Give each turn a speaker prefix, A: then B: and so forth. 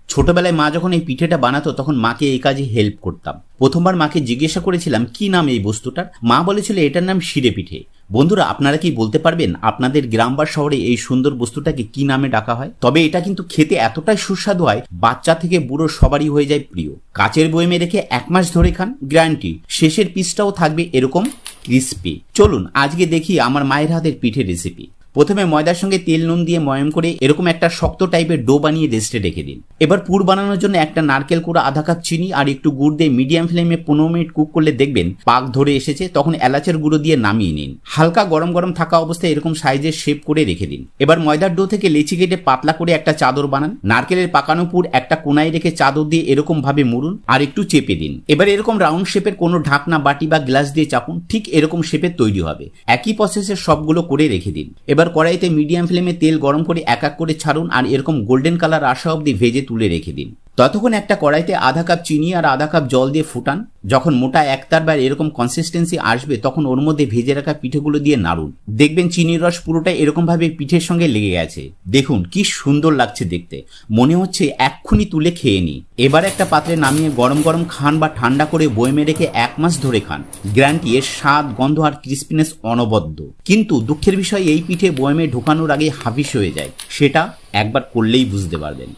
A: ছোটবেলায় মা যখন এই পিঠেটা বানাতো তখন মাকে এই কাজে হেল্প করতাম। প্রথমবার মাকে জিজ্ঞাসা করেছিলাম কি নাম এই বস্তুটার। মা বলেছিল এটার নাম শিরে পিঠে। বন্ধুরা, আপনারা কি বলতে পারবেন আপনাদের গ্রাম বা শহরে এই সুন্দর বস্তুটাকে কি নামে ডাকা হয়? তবে এটা কিন্তু খেতে এতটাই সুস্বাদু হয়, বাচ্চা থেকে বুড়ো সবারই হয়ে যায় প্রিয়। কাচের বয়মে রেখে 1 মাস ধরে খান, গ্যারান্টি শেষের পিসটাও থাকবে এরকম ক্রিস্পি। চলুন আজকে দেখি আমার মায়ের হাতের পিঠে রেসিপি। প্রথমে ময়দার সঙ্গে তেল নুন দিয়ে ময়ম করে এরকম একটা শক্ত টাইপের ডো বানিয়ে রেস্টে রেখে দিন। এবার পুর বানানোর জন্য একটা নারকেল কুড়া, আধা কাপ চিনি আর একটু গুড় দিয়ে মিডিয়াম ফ্লেমে 15 মিনিট কুক করলে দেখবেন পাক ধরে এসেছে। তখন এলাচের গুঁড়ো দিয়ে নামিয়ে নিন। হালকা গরম গরম থাকা অবস্থায় এরকম সাইজের শেপ করে রেখে দিন। এবার ময়দার ডো থেকে লেচি কেটে পাতলা করে একটা চাদর বানান। নারকেলের পাকানো পুর একটা কোনায় রেখে চাদর দিয়ে এরকম ভাবে মুড়ুন আর একটু চেপে দিন। এবার এরকম রাউন্ড শেপের কোনো ঢাকনা, বাটি বা গ্লাস দিয়ে চাপুন, ঠিক এরকম শেপের তৈরি হবে। একই প্রসেসে সবগুলো করে রেখে দিন। এবার কড়াইতে মিডিয়াম ফ্লেমে তেল গরম করে এক এক করে ছাড়ুন আর এরকম গোল্ডেন কালার আসা অবধি ভেজে তুলে রেখে দিন। ততক্ষণ একটা কড়াইতে আধা কাপ চিনি আর আধা কাপ জল দিয়ে ফুটান। যখন মোটা একতার বা এরকম কনসিস্টেন্সি আসবে তখন ওর মধ্যে ভেজে রাখা পিঠেগুলো দিয়ে নাড়ুন। দেখবেন চিনির রস পুরোটা এরকম ভাবে পিঠের সঙ্গে লেগে গেছে। দেখুন কি সুন্দর লাগছে দেখতে, মনে হচ্ছে এক্ষুনি তুলে খেয়ে নি। এবার একটা পাত্রে নামিয়ে গরম গরম খান বা ঠান্ডা করে বয়মে রেখে 1 মাস ধরে খান, গ্যারান্টি এর স্বাদ, গন্ধ আর ক্রিস্পিনেস অনবদ্য। কিন্তু দুঃখের বিষয় এই পিঠে বয়মে ঢোকানোর আগে হাফিস হয়ে যায়, সেটা একবার করলেই বুঝতে পারবেন।